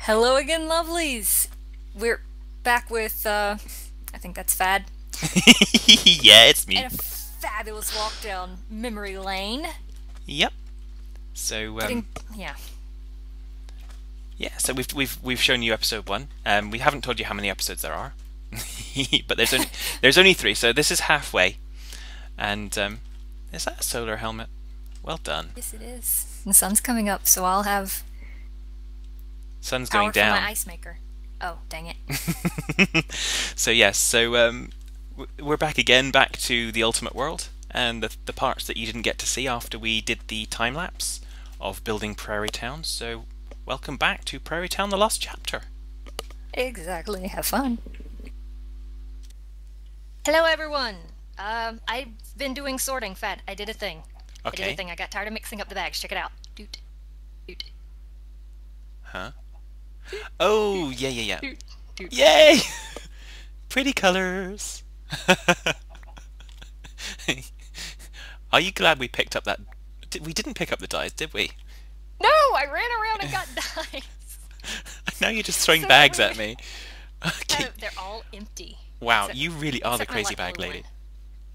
Hello again, lovelies. We're back with, I think that's Fad, Yeah, it's and me. a fabulous walk down memory lane. Yep. So Getting, yeah, yeah, so we've shown you episode one. We haven't told you how many episodes there are, but there's only three. So this is halfway. And is that a solar helmet? Well done. yes it is. The sun's coming up, so I'll have Sun's going power for my down. ice maker. Oh, dang it. So yes, we're back again, back to the Ultimate World, and the parts that you didn't get to see after we did the time lapse of building Prairie Town. So welcome back to Prairie Town: The Lost Chapter. Exactly, have fun. Hello, everyone. I've been doing sorting, Fad. I did a thing. I did a Okay. thing. I got tired of mixing up the bags. Check it out. Doot, doot, Huh? doot, Oh, doot, yeah, yeah, yeah. doot, doot. Yay! Pretty colors. Are you glad we picked up that? We didn't pick up the dice, did we? No, I ran around and got dice. Now you're just throwing So bags at everybody, me. Okay. they're all empty. Wow, Except, you really are the except my crazy light bag blue one. lady.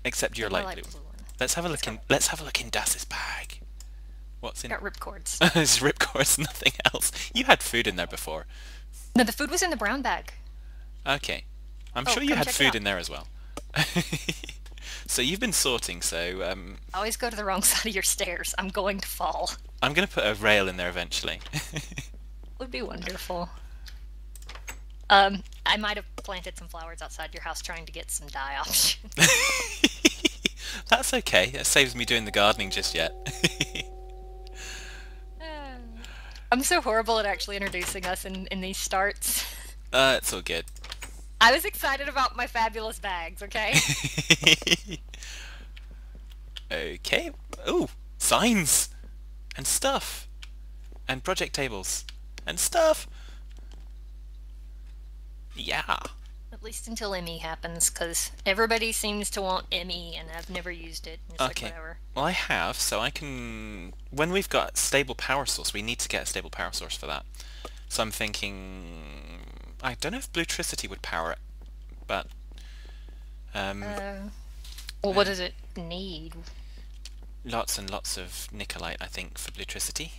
Except you're Except my light light blue. blue one. Let's have a It's look got, in. Let's have a look in Das's bag. What's it's in? got ripcords. It's ripcords, nothing else. You had food in there before. No, the food was in the brown bag. Okay, I'm Oh, sure you come had check it food out. in there as well. So you've been sorting. So Always go to the wrong side of your stairs. I'm going to fall. I'm gonna put a rail in there eventually. Would be wonderful. I might have planted some flowers outside your house trying to get some dye options. That's okay. It saves me doing the gardening just yet. I'm so horrible at actually introducing us in these starts. It's all good. I was excited about my fabulous bags, okay? Okay. Ooh, signs and stuff and project tables and stuff. Yeah. At least until Emmy happens, because everybody seems to want Emmy, and I've never used it. And it's like, Okay. whatever. Well, I have, so I can. When we've got stable power source, we need to get a stable power source for that. So I'm thinking. I don't know if Bluetricity would power it, but um, Well, what does it need? lots and lots of Nicolite, I think, for Bluetricity,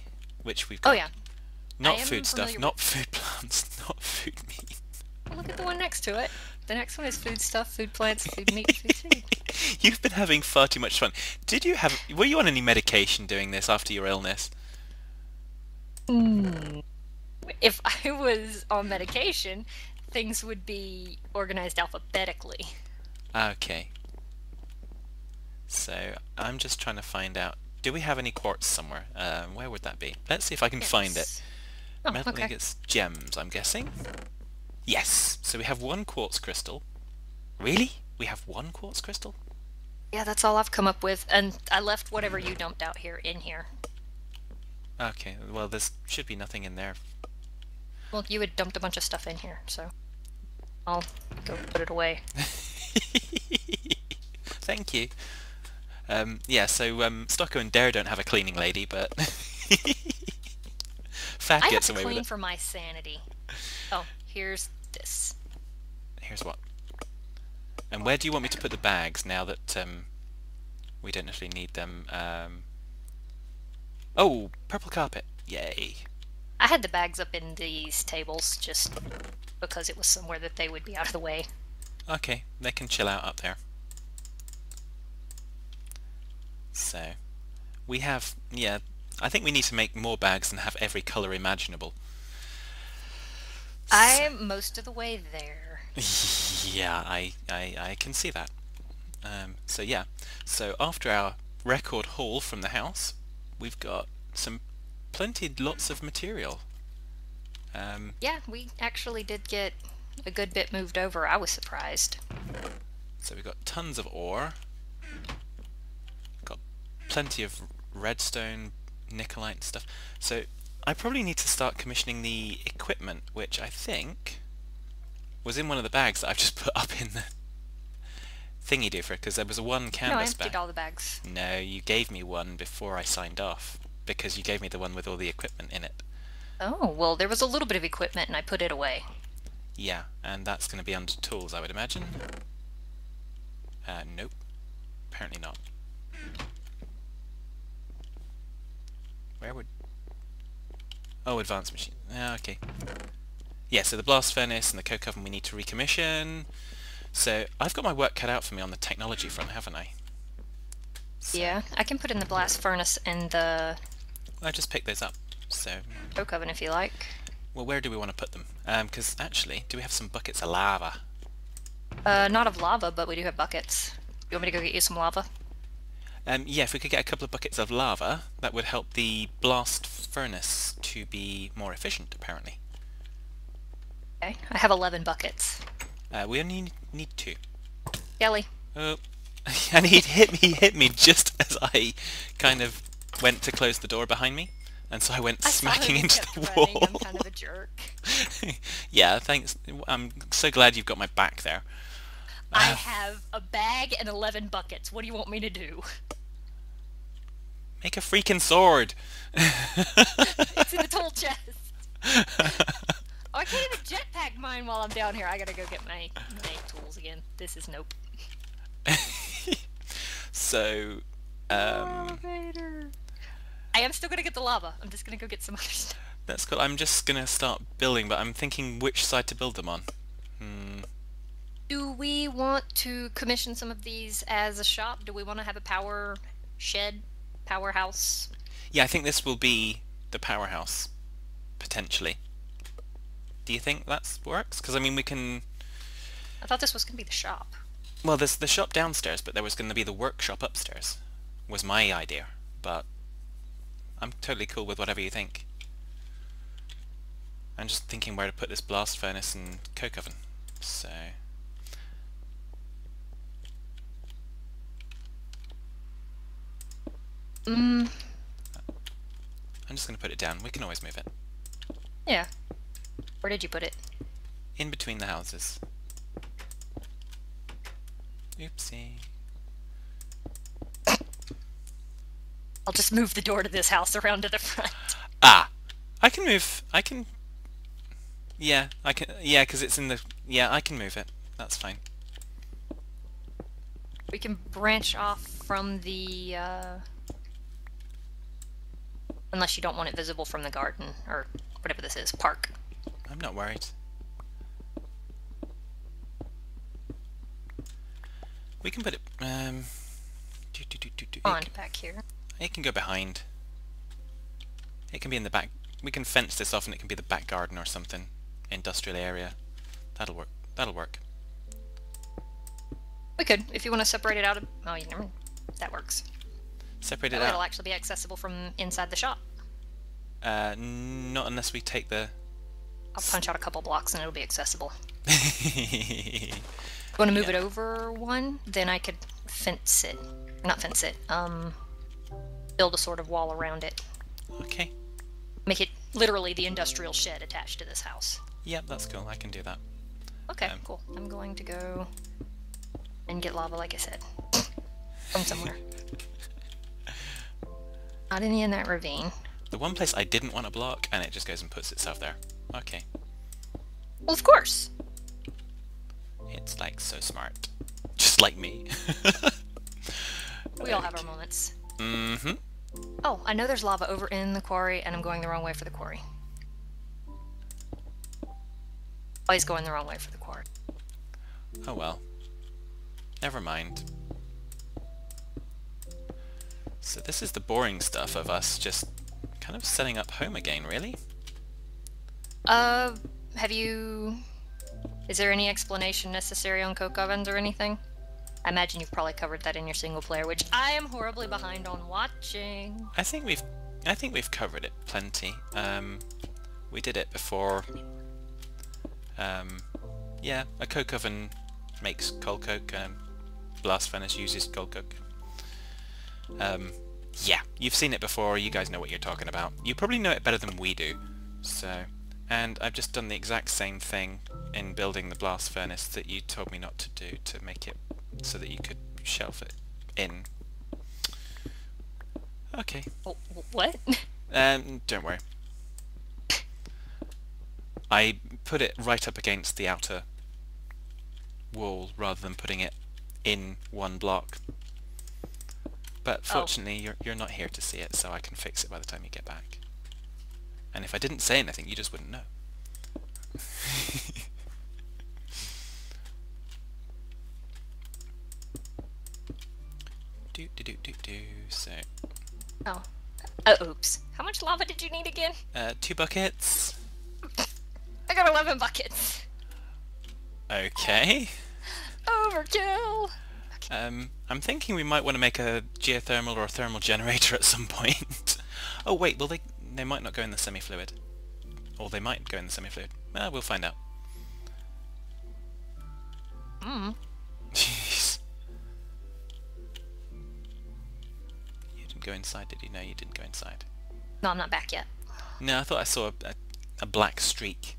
which we've Oh, got. yeah. I Not am food stuff, familiar with... not food plants, not food meat. Well, look at the one next to it. The next one is food stuff, food plants, food meat, food seed. You've been having far too much fun. Did you have? Were you on any medication doing this after your illness? Hmm. If I was on medication, things would be organized alphabetically. Okay. So I'm just trying to find out. Do we have any quartz somewhere? Where would that be? Let's see if I can find it. Yes. Oh, Metal okay. ingots, gems, I'm guessing. Yes. So we have one quartz crystal. Really? We have one quartz crystal? Yeah, that's all I've come up with, and I left whatever you dumped out here in here. Okay. Well, there should be nothing in there. Well, you had dumped a bunch of stuff in here, so I'll go put it away. Thank you. Yeah. So Stocko and Dare don't have a cleaning lady, but Fat I have gets to away with clean it. for my sanity. Oh, here's this. Here's what. And where do you want me to put the bags now that we don't actually need them? Oh, purple carpet! Yay! I had the bags up in these tables just because it was somewhere that they would be out of the way. Okay, they can chill out up there. So, we have, yeah, I think we need to make more bags and have every colour imaginable. So, I'm most of the way there. yeah, I can see that. So yeah, so after our record haul from the house, we've got lots of material. Yeah, we actually did get a good bit moved over. I was surprised. So we've got tons of ore, got plenty of redstone, Nicolite and stuff. So I probably need to start commissioning the equipment, which I think was in one of the bags that I've just put up in the thingy do for it, because there was a one No, I canvas emptied bag. all the bags. No, you gave me one before I signed off, because you gave me the one with all the equipment in it. Oh, well, there was a little bit of equipment and I put it away. Yeah, and that's going to be under tools, I would imagine. Nope. Apparently not. Where would... Oh, advanced machine. Okay. Yeah, so the blast furnace and the coke oven we need to recommission. So I've got my work cut out for me on the technology front, haven't I? So, Yeah, I can put in the blast furnace and the I just picked those up. So, coke oven if you like. well, where do we want to put them? Because actually, do we have some buckets of lava? Not of lava, but we do have buckets. You want me to go get you some lava? Yeah, if we could get a couple of buckets of lava, that would help the blast furnace to be more efficient, apparently. Okay, I have 11 buckets. We only need 2. Kelly. Oh, and he hit me just as I kind of went to close the door behind me, and so I went smacking into the wall. I'm kind of a jerk. Yeah, thanks. I'm so glad you've got my back there. I have a bag and 11 buckets. What do you want me to do? Make a freaking sword! It's in the tool chest. Oh, I can't even jetpack mine while I'm down here. I gotta go get my tools again. This is nope. So, Elevator. I am still gonna get the lava. I'm just gonna go get some other stuff. that's cool. I'm just gonna start building, but I'm thinking which side to build them on. Do we want to commission some of these as a shop? Do we want to have a power shed, powerhouse? Yeah, I think this will be the powerhouse, potentially. Do you think that works? Because, I mean, we can... I thought this was gonna be the shop. Well, there's the shop downstairs, but there was going to be the workshop upstairs, was my idea. But I'm totally cool with whatever you think. I'm just thinking where to put this blast furnace and coke oven. So... I'm just going to put it down. We can always move it. Yeah. Where did you put it? In between the houses. Oopsie. I'll just move the door to this house around to the front. Ah! I can move... I can... Yeah, I can... Yeah, because it's in the... Yeah, I can move it. That's fine. We can branch off from the, unless you don't want it visible from the garden, or whatever this is, park. I'm not worried. We can put it... Pond back here. It can go behind. It can be in the back. We can fence this off and it can be the back garden or something. Industrial area. That'll work. That'll work. We could, if you want to separate it out of... Oh, you never... That works. Separate it That way out. it'll actually be accessible from inside the shop. Not unless we take the... I'll punch out a couple blocks and it'll be accessible. Yeah. You want to move it over one? Then I could fence it. Not fence it, build a sort of wall around it. Okay. Make it literally the industrial shed attached to this house. Yep, that's cool. I can do that. Okay, cool. I'm going to go and get lava, like I said, from somewhere. Not any in that ravine. The one place I didn't want to block, and it just goes and puts itself there. Okay. Well, of course. It's like so smart. Just like me. We all have our moments. Mm-hmm. Oh, I know there's lava over in the quarry, and I'm going the wrong way for the quarry. Always going the wrong way for the quarry. Oh well. Never mind. So this is the boring stuff of us just kind of setting up home again, really? Have you... Is there any explanation necessary on coke ovens or anything? I imagine you've probably covered that in your single player, which I am horribly behind on watching. I think we've covered it plenty. We did it before. Yeah, a coke oven makes coal coke. Blast furnace uses coal coke. Yeah, you've seen it before. You guys know what you're talking about. You probably know it better than we do. So, and I've just done the exact same thing in building the blast furnace that you told me not to do to make it so that you could shelf it in. Okay. What? Don't worry. I put it right up against the outer wall rather than putting it in one block. But fortunately, you're not here to see it, so I can fix it by the time you get back. And if I didn't say anything, you just wouldn't know. So. Oh. Oops. How much lava did you need again? 2 buckets. I got 11 buckets. Okay. Overkill. I'm thinking we might want to make a geothermal or a thermal generator at some point. Oh wait, well they might not go in the semi-fluid. Or they might go in the semi-fluid. Well, we'll find out. Jeez. You didn't go inside, did you? No, you didn't go inside. No, I'm not back yet. No, I thought I saw a black streak.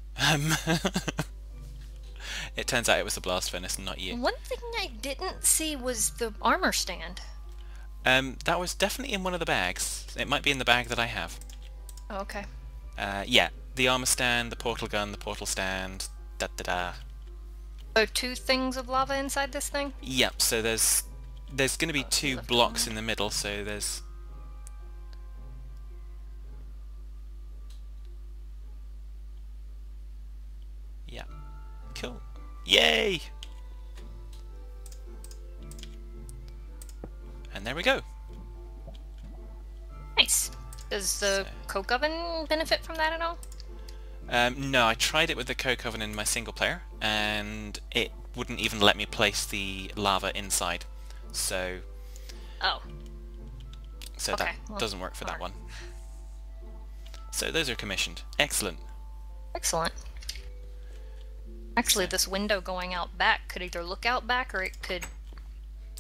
It turns out it was the blast furnace, not you. One thing I didn't see was the armor stand. That was definitely in one of the bags. It might be in the bag that I have. Oh, okay. Yeah, the armor stand, the portal gun, the portal stand, da-da-da. So 2 things of lava inside this thing? Yep, so there's going to be 2 blocks in the middle, so there's... Yeah. Cool. Yay! And there we go. Nice. Does the coke oven benefit from that at all? No, I tried it with the coke oven in my single player, and it wouldn't even let me place the lava inside. So... Oh. So okay, that doesn't work for that one. So those are commissioned. Excellent. Excellent. Actually, this window going out back could either look out back or it could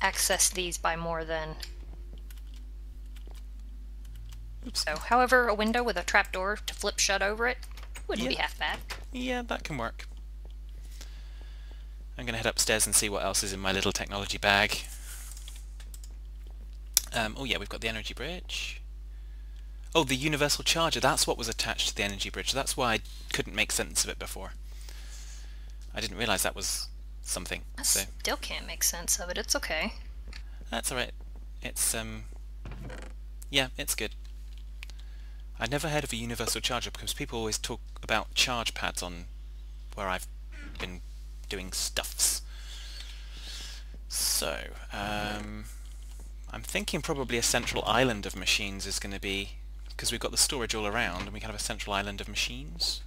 access these by more than... Oops. So, however, a window with a trapdoor to flip shut over it wouldn't be half bad. Yeah, that can work. I'm going to head upstairs and see what else is in my little technology bag. Oh yeah, we've got the energy bridge. Oh, the universal charger, that's what was attached to the energy bridge. That's why I couldn't make sense of it before. I didn't realise that was something. I still can't make sense of it, it's okay. That's alright. It's, yeah, it's good. I'd never heard of a universal charger because people always talk about charge pads on where I've been doing stuffs. So, I'm thinking probably a central island of machines is going to be, because we've got the storage all around and we can have a central island of machines.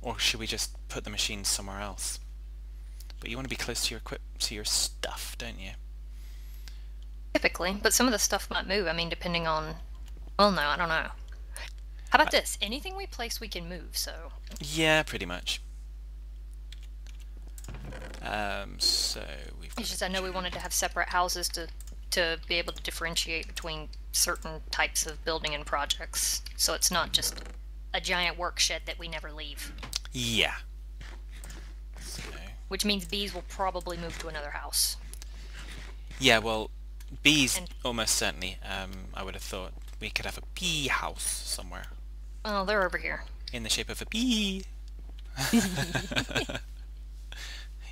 Or should we just put the machines somewhere else? But you want to be close to your stuff, don't you? Typically, but some of the stuff might move. I mean, depending on... Well, no, I don't know. How about this? Anything we place we can move, so... Yeah, pretty much. So we've got... It's just I know we wanted to have separate houses to be able to differentiate between certain types of building and projects. So it's not just a giant work shed that we never leave. Yeah. So... Which means bees will probably move to another house. Yeah, well, bees almost certainly. I would have thought we could have a bee house somewhere. Oh, they're over here. In the shape of a bee.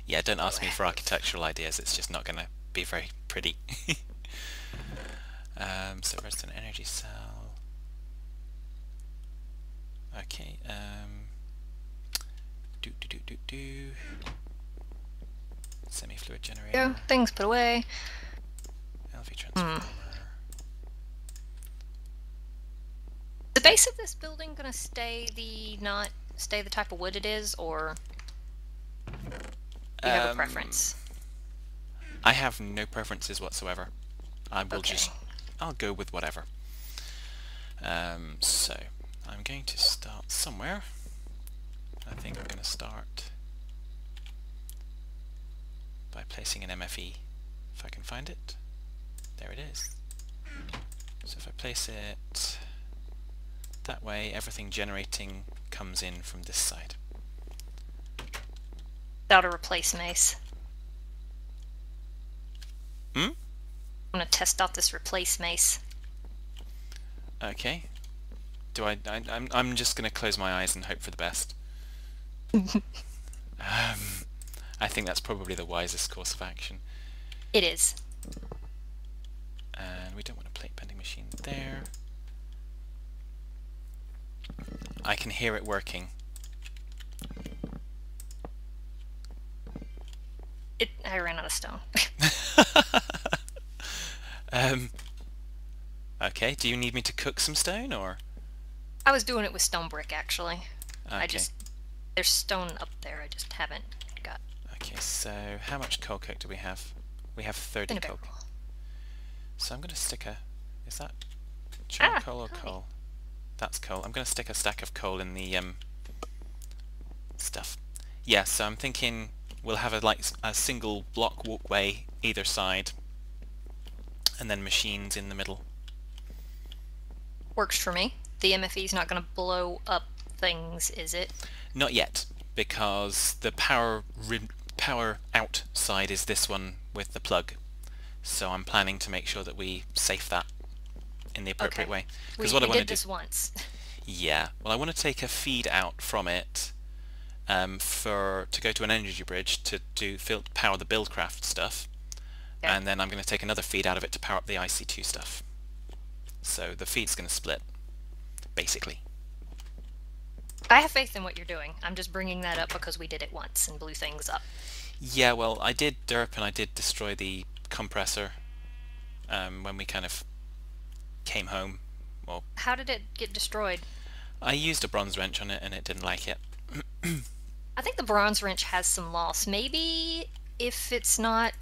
Yeah, don't ask me for architectural ideas. It's just not going to be very pretty. So redstone energy cell. Okay. Semi-fluid generator. Go. Things put away. LV transformer. The base of this building gonna stay the type of wood it is, or do you have a preference? I have no preferences whatsoever. I will I'll go with whatever. So I'm going to start somewhere. I think I'm going to start by placing an MFE, if I can find it. There it is. So if I place it that way, everything generating comes in from this side. Without a replace mace. Hmm? I'm gonna test out this replace mace. Okay. I'm just gonna close my eyes and hope for the best. I think that's probably the wisest course of action. It is. And we don't want a plate bending machine there. I can hear it working. I ran out of stone. Okay, do you need me to cook some stone, or? I was doing it with stone brick, actually. Okay. There's stone up there, I just haven't got Okay, so how much coal coke do we have? We have 30 in a coal. barrel. So I'm going to stick a... Is that charcoal or hi. coal? That's coal. I'm going to stick a stack of coal in the stuff. Yeah, so I'm thinking we'll have a single block walkway either side, and then machines in the middle. Works for me. The MFE's not going to blow up things, is it? Not yet, because the power out side is this one with the plug. So I'm planning to make sure that we safe that in the appropriate way. Because what I we want did to this do, once. yeah, well, I want to take a feed out from it to go to an energy bridge to power the Buildcraft stuff, Okay. and then I'm going to take another feed out of it to power up the IC2 stuff. So the feed's going to split, basically. I have faith in what you're doing. I'm just bringing that up because we did it once and blew things up. Yeah, well, I did derp and I did destroy the compressor when we kind of came home. Well, How did it get destroyed? I used a bronze wrench on it and it didn't like it. I think the bronze wrench has some loss. Maybe if it's not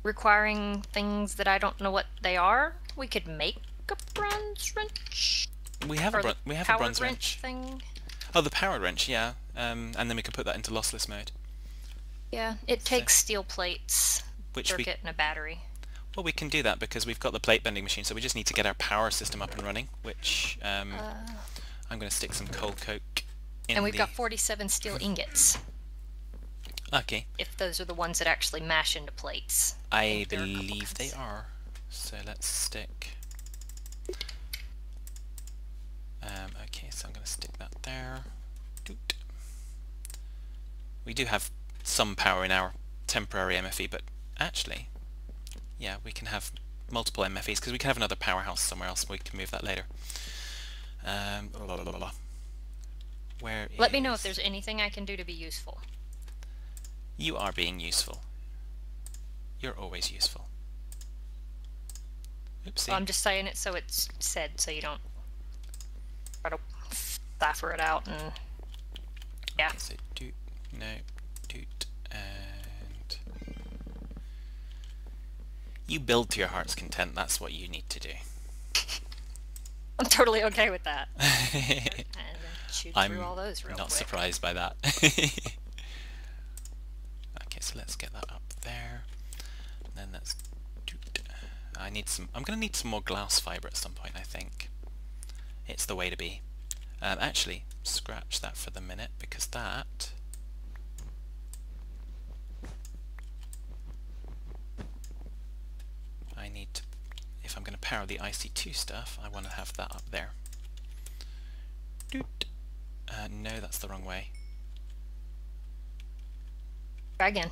requiring things that I don't know what they are, we could make a bronze wrench. We have a bronze wrench thing. Oh, the powered wrench, yeah. And then we can put that into lossless mode. Yeah, it takes steel plates, circuit, and a battery. Well, we can do that because we've got the plate bending machine, so we just need to get our power system up and running, which I'm going to stick some coal coke in. And we've got 47 steel ingots. Okay. If those are the ones that actually mash into plates. I believe they are. So let's stick... okay, so I'm going to stick that there. Doot. We do have some power in our temporary MFE, but actually, yeah, we can have multiple MFEs because we can have another powerhouse somewhere else. We can move that later. Let me know if there's anything I can do to be useful. You are being useful. You're always useful. Oopsie. Well, I'm just saying it so it's said, so you don't try to cipher it out and yeah. Okay, so doot, no, doot, and you build to your heart's content. That's what you need to do. I'm totally okay with that. And shoot through all those real not quick. Surprised by that. Okay, so let's get that up there. And then let's doot. I'm going to need some more glass fiber at some point, I think. It's the way to be. Actually, scratch that for the minute, because that... I need to... If I'm going to power the IC2 stuff, I want to have that up there. Doot. No, that's the wrong way. Try again.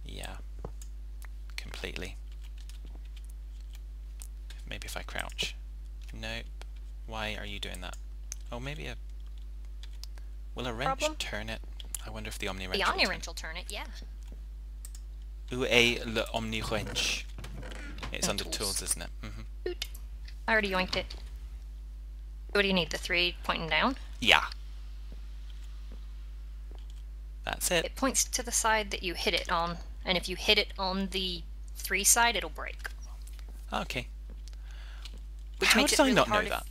Yeah. Completely. Maybe if I crouch. Nope. Why are you doing that? Oh, maybe will a wrench turn it? I wonder if the Omni wrench. The Omni wrench will turn it, yeah. Où est le Omni wrench? It's under tools, isn't it? Mm-hmm. I already yoinked it. What do you need? The 3 pointing down? Yeah. That's it. It points to the side that you hit it on, and if you hit it on the 3 side, it'll break. Okay. Which How makes did it I really not know hard that?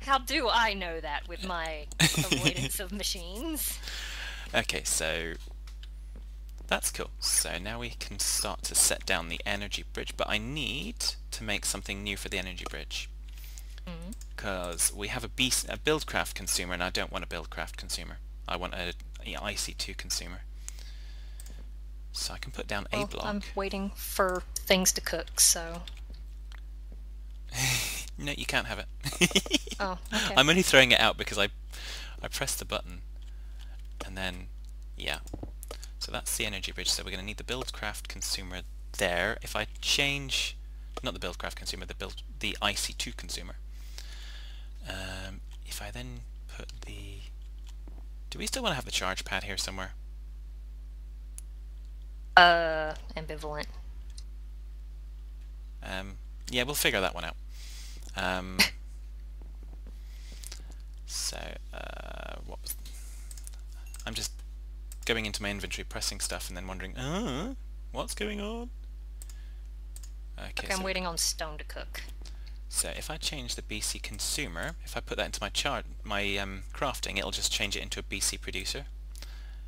How do I know that with my avoidance of machines? Okay, so that's cool. So now we can start to set down the energy bridge, but I need to make something new for the energy bridge. Because we have a Buildcraft consumer, and I don't want a Buildcraft consumer. I want a IC2 consumer. So I can put down a block. I'm waiting for things to cook, so... No, you can't have it. Oh, okay. I'm only throwing it out because I pressed the button, and then, yeah. So that's the energy bridge, so we're going to need the buildcraft consumer there. If I change, not the buildcraft consumer, the IC2 consumer. If I then put the... Do we still want to have the charge pad here somewhere? Ambivalent. Yeah, we'll figure that one out. So, what was... I'm just going into my inventory, pressing stuff, and then wondering, what's going on? Okay, I'm waiting on stone to cook. So if I change the BC consumer, if I put that into my chart, my crafting, it'll just change it into a BC producer,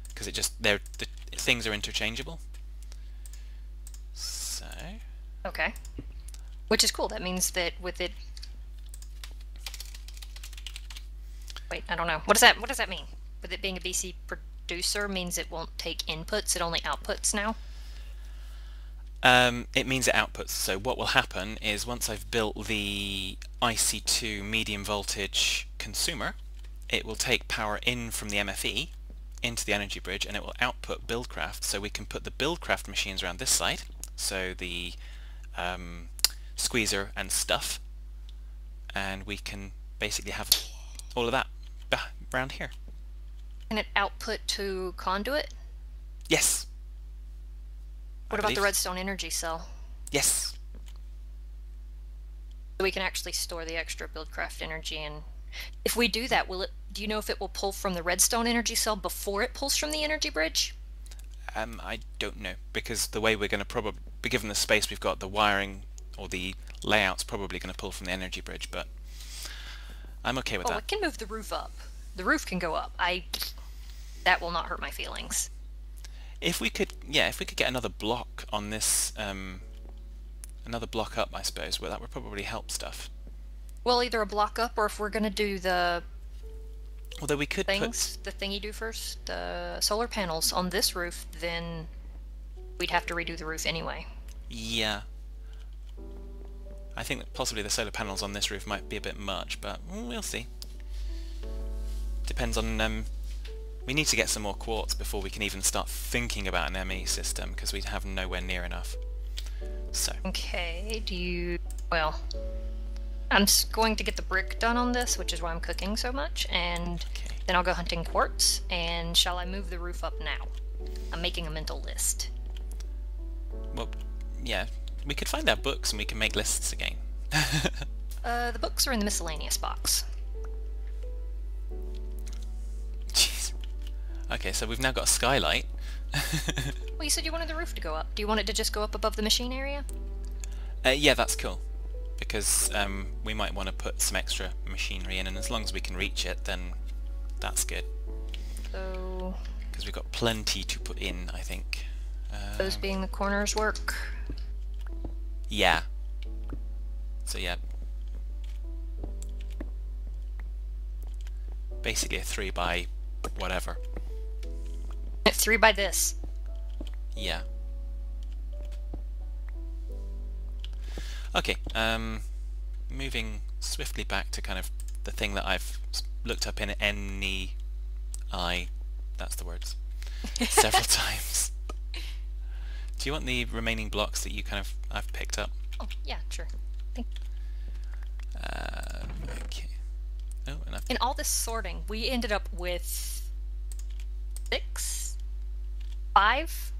because the things are interchangeable. So. Okay. Which is cool. That means that with it. Wait, I don't know. What does that mean? With it being a BC producer means it won't take inputs, it only outputs now? It means it outputs. So what will happen is once I've built the IC2 medium voltage consumer, it will take power in from the MFE into the energy bridge, and it will output buildcraft. So we can put the buildcraft machines around this side, so the squeezer and stuff, and we can basically have all of that around here. Can it output to conduit? Yes. What about the redstone energy cell? Yes. So we can actually store the extra buildcraft energy, and if we do that, do you know if it will pull from the redstone energy cell before it pulls from the energy bridge? I don't know, because the way we're going to probably, given the space we've got, the wiring or the layout's probably going to pull from the energy bridge, but I'm okay with that. Oh, it can move the roof up. The roof can go up. That will not hurt my feelings. If we could get another block on this, another block up, I suppose, well, that would probably help stuff. Well, either a block up, or if we're going to do the although we could things, the thingy do first, the solar panels on this roof, then we'd have to redo the roof anyway. Yeah. I think that possibly the solar panels on this roof might be a bit much, but we'll see. Depends on... we need to get some more quartz before we can even start thinking about an ME system, because we have nowhere near enough. So. Okay, well, I'm going to get the brick done on this, which is why I'm cooking so much, and then I'll go hunting quartz, and shall I move the roof up now? I'm making a mental list. Well, yeah, we could find our books and we can make lists again. The books are in the miscellaneous box. Jeez. Okay, so we've now got a skylight. Well, you said you wanted the roof to go up. Do you want it to just go up above the machine area? Yeah, that's cool. Because we might want to put some extra machinery in, and as long as we can reach it, then that's good. So... because we've got plenty to put in, I think. Those being the corners work? Yeah. So yeah. Basically a 3 by whatever. 3 by this. Yeah. Okay, moving swiftly back to kind of the thing that I've looked up in NEI, that's the words, several times. Do you want the remaining blocks that I've picked up? Oh, yeah, sure. Okay. Oh, and in all this sorting, we ended up with 5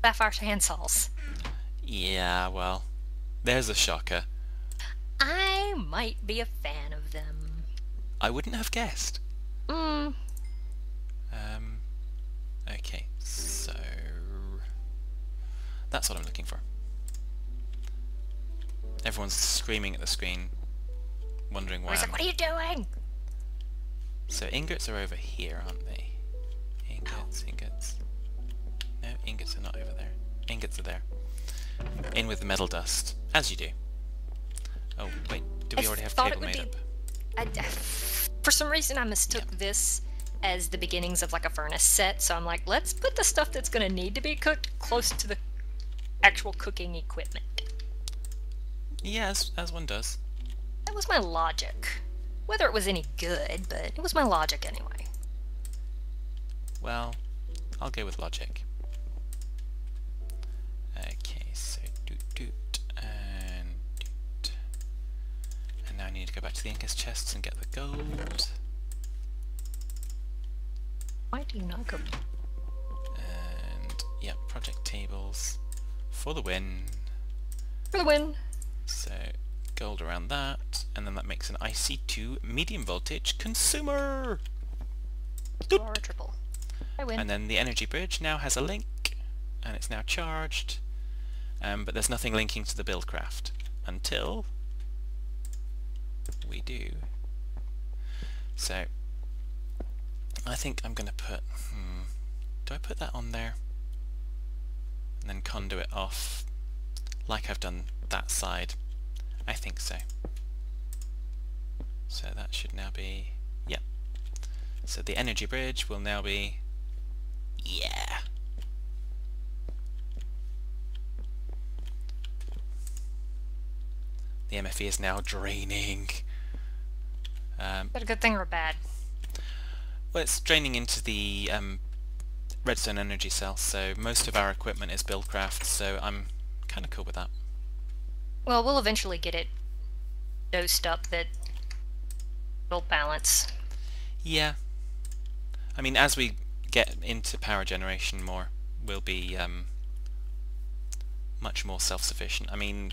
sapphire handsaws. Yeah, well, there's a shocker. I might be a fan of them. I wouldn't have guessed. Okay, so that's what I'm looking for. Everyone's screaming at the screen, wondering why. What are you doing? So ingots are over here, aren't they? Ingots. No, ingots are not over there. Ingots are there. In with the metal dust, as you do. Oh wait, do we already have cable made up? For some reason I mistook this as the beginnings of like a furnace set, so I'm like, let's put the stuff that's going to need to be cooked close to the actual cooking equipment. Yeah, as one does. That was my logic. Whether it was any good, but it was my logic anyway. Well, I'll go with logic. Okay, so doot and doot. And now I need to go back to the Incas chests and get the gold. Why do you not go? And yeah, project tables for the win. For the win! So gold around that, and then that makes an IC2 medium voltage consumer. Or a triple. I win. And then the energy bridge now has a link, and it's now charged, but there's nothing linking to the buildcraft until we do. So I think I'm going to put, do I put that on there? And then conduit off, like I've done that side? I think so. So that should now be, yep. So the energy bridge will now be, yeah. The MFE is now draining. But a good thing or bad? Well, it's draining into the redstone energy cell, so most of our equipment is buildcraft, so I'm kind of cool with that. Well, we'll eventually get it dosed up that it'll balance. Yeah. I mean, as we get into power generation more, we'll be much more self-sufficient. I mean,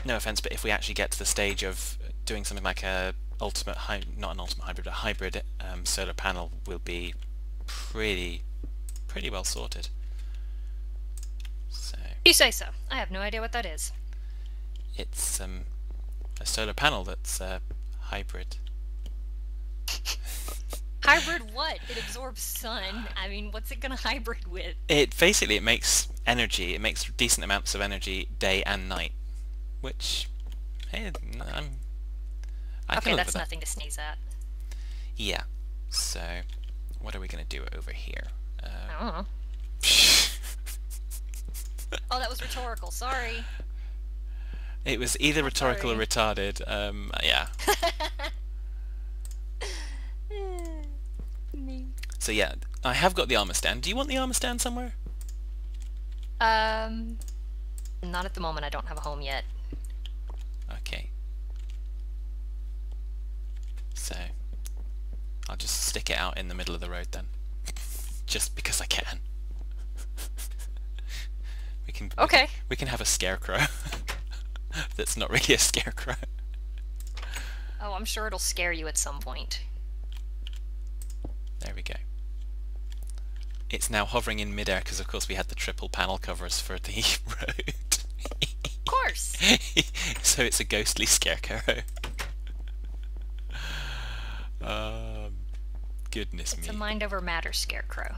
no offense, but if we actually get to the stage of doing something like a not an ultimate hybrid, a hybrid solar panel, will be pretty well sorted. So You say so. I have no idea what that is. it's a solar panel that's hybrid. Hybrid what? It absorbs sun. I mean, what's it gonna hybrid with? It basically it makes energy. It makes decent amounts of energy day and night, which hey, I Okay, can live that's with that. nothing to sneeze at. Yeah. So what are we gonna do over here? I don't know. Oh, that was rhetorical. Sorry. It was either rhetorical or retarded. Yeah. So yeah, I have got the armor stand. Do you want the armor stand somewhere? Not at the moment. I don't have a home yet. Okay. So I'll just stick it out in the middle of the road then. Just because I can. Okay. We can have a scarecrow. That's not really a scarecrow. Oh, I'm sure it'll scare you at some point. There we go. It's now hovering in midair because of course we had the triple panel covers for the road. Of course! So it's a ghostly scarecrow. Goodness me. It's a mind over matter scarecrow.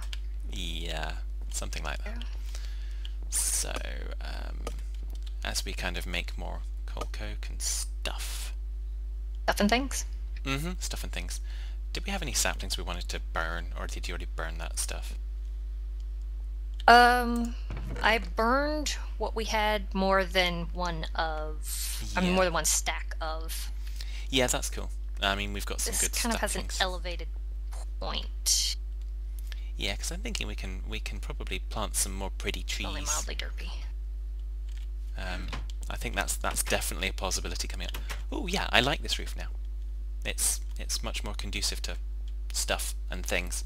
Yeah, something like that. So, as we kind of make more coal coke and stuff. Stuff and things? Stuff and things. Did we have any saplings we wanted to burn, or did you already burn that stuff? I burned what we had more than one of. I mean, Yeah. more than one stack of. Yeah, that's cool. I mean, we've got some This good kind of has an saplings. elevated point. Yeah, because I'm thinking we can probably plant some more pretty trees. Only mildly derpy. I think that's definitely a possibility coming up. Oh yeah, I like this roof now. It's much more conducive to stuff and things.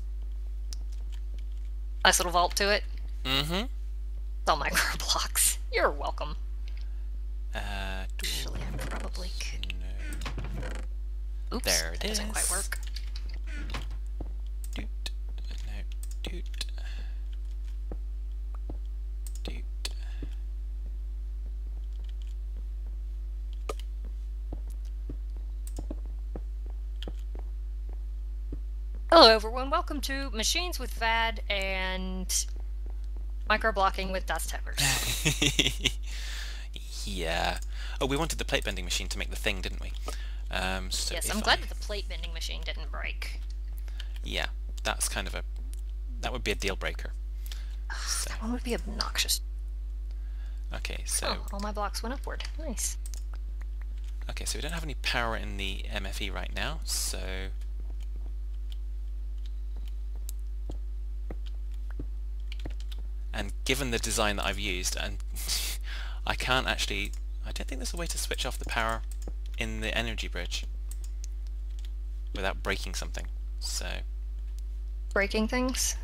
Nice little vault to it. Mm-hmm. It's all micro blocks. You're welcome. Actually, I probably could. No. Oops, There it that doesn't is. quite work. Doot. No. Doot. Doot. Hello everyone, welcome to Machines with VAD and micro-blocking with dust heavers. Yeah. Oh, we wanted the plate bending machine to make the thing, didn't we? So Yes, if I'm glad that the plate bending machine didn't break. Yeah, that's kind of that would be a deal breaker. So, That one would be obnoxious. okay, so Oh, all my blocks went upward. Nice. Okay, so we don't have any power in the MFE right now, so... And given the design that I've used, and I can't actually... I don't think there's a way to switch off the power in the energy bridge without breaking something, so... Breaking things?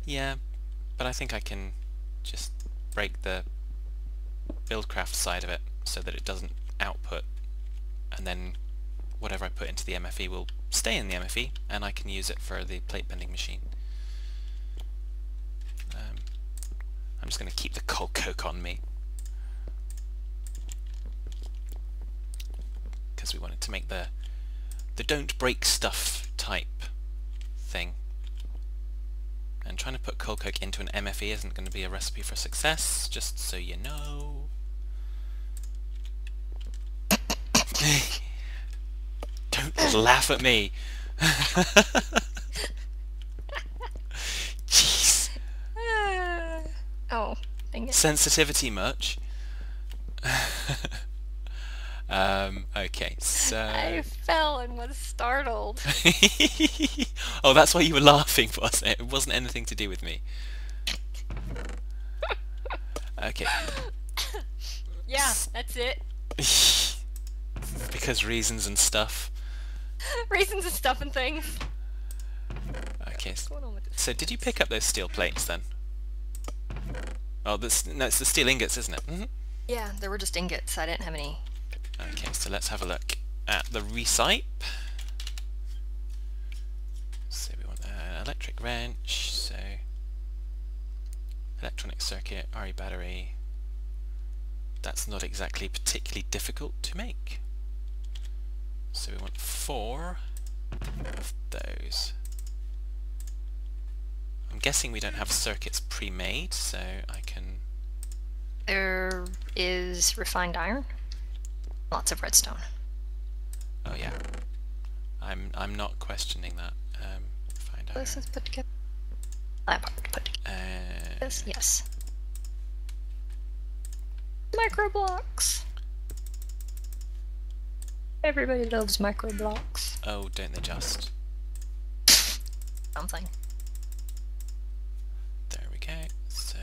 Yeah, but I think I can just break the buildcraft side of it so that it doesn't output, and then whatever I put into the MFE will stay in the MFE and I can use it for the plate bending machine. I'm just going to keep the coal coke on me because we wanted to make the don't break stuff type thing. And trying to put coal coke into an MFE isn't going to be a recipe for success, just so you know. Don't laugh at me. Jeez. Oh, dang it. Sensitivity much? Okay, so... I fell and was startled. Oh, that's why you were laughing, wasn't it? It wasn't anything to do with me. Okay. Yeah, that's it. Because reasons and stuff. Reasons and stuff and things. Okay, What's going on with this? so did you pick up those steel plates then? Oh, no, it's the steel ingots, isn't it? Mm-hmm. Yeah, there were just ingots. I didn't have any. Okay, so let's have a look at the recipe. So we want an electric wrench, so electronic circuit, RE battery. That's not exactly particularly difficult to make. So we want 4 of those. I'm guessing we don't have circuits pre-made, so I can... There is refined iron. Lots of redstone. Oh yeah. I'm not questioning that. Find out. This is put together. Lab art put together. Yes. Micro blocks. Everybody loves micro blocks. Oh, don't they just? Something. There we go. So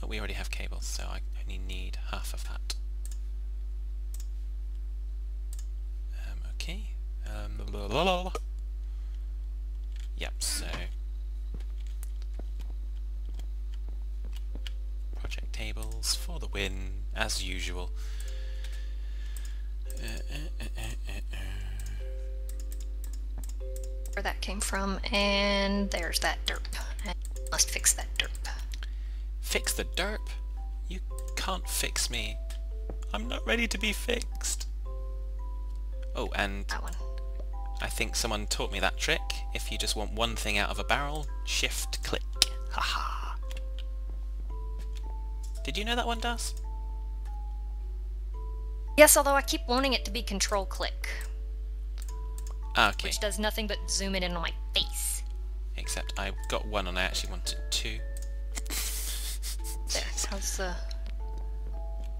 we already have cables, so I only need half of that. Okay. Yep, so project tables for the win, as usual. Where that came from, and there's that derp. I must fix that derp. Fix the derp? You can't fix me. I'm not ready to be fixed. Oh, and That one. I think someone taught me that trick. If you just want one thing out of a barrel, shift click. Haha. Did you know that one does? Yes, although I keep wanting it to be control click, Ah, okay. which does nothing but zoom it in on my face. Except I got one and I actually wanted 2. There, how's the...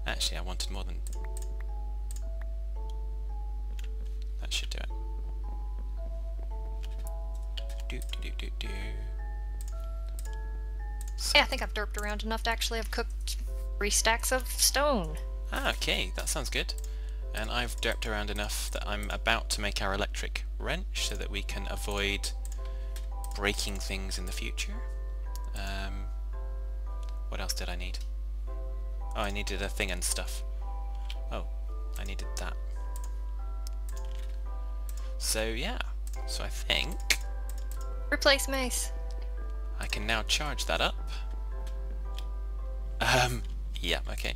Actually, I wanted more than... That should do it. Do. So, Yeah, I think I've derped around enough to actually have cooked 3 stacks of stone. ah, okay, that sounds good. And I've derped around enough that I'm about to make our electric wrench so that we can avoid breaking things in the future. What else did I need? Oh, I needed a thing and stuff. Oh, I needed that. So yeah, so I think Replace mace. I can now charge that up. Yeah, okay.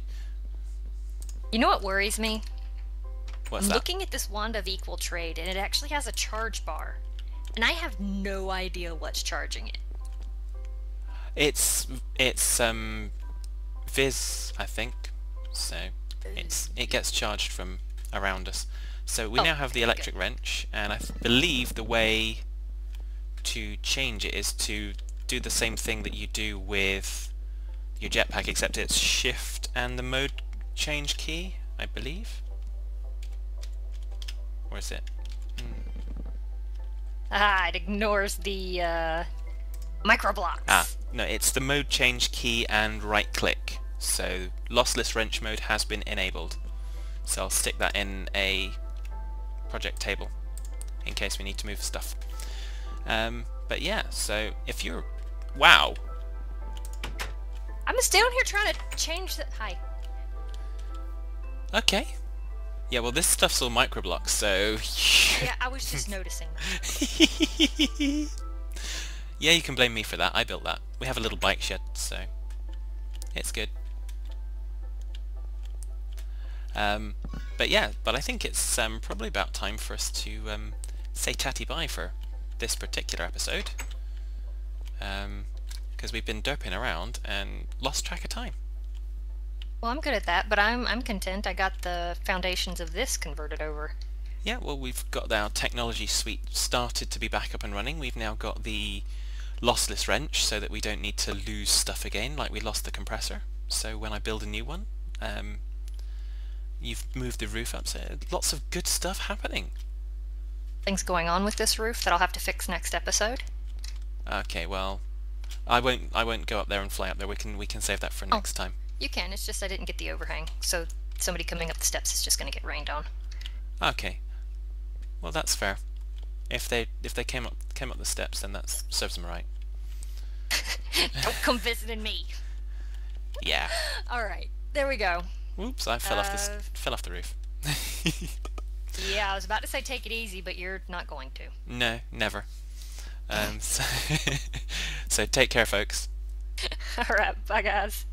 You know what worries me? What's I'm that? looking at this wand of equal trade, and it actually has a charge bar. And I have no idea what's charging it. It's Viz, I think. So it gets charged from around us. So we now have the electric wrench, and I believe the way to change it is to do the same thing that you do with your jetpack, except it's shift and the mode change key, I believe. Or is it? Ah, it ignores the micro blocks. No, it's the mode change key and right click. So lossless wrench mode has been enabled. So I'll stick that in a project table in case we need to move stuff. But yeah, so if you're... Wow! I'm just down here trying to change the... Hi. Okay. Yeah, well this stuff's all microblocks, so... Yeah, I was just noticing that. Yeah, you can blame me for that. I built that. We have a little bike shed, so it's good. But yeah, but I think it's probably about time for us to say tatty bye for this particular episode. Because we've been derping around and lost track of time. Well, I'm good at that, but I'm content. I got the foundations of this converted over. Yeah, well, we've got our technology suite started to be back up and running. We've now got the lossless wrench so that we don't need to lose stuff again like we lost the compressor. So when I build a new one, you've moved the roof up, so lots of good stuff happening. Things going on with this roof that I'll have to fix next episode. Okay, well, I won't go up there and fly up there. We can save that for next time. You can. It's just I didn't get the overhang, so somebody coming up the steps is just going to get rained on. Okay. Well, that's fair. If they came up the steps, then that serves them right. Don't come visiting me. Yeah. All right, there we go. Whoops! I fell off the roof. Yeah, I was about to say take it easy, but you're not going to. No, never. So take care, folks. All right, bye guys.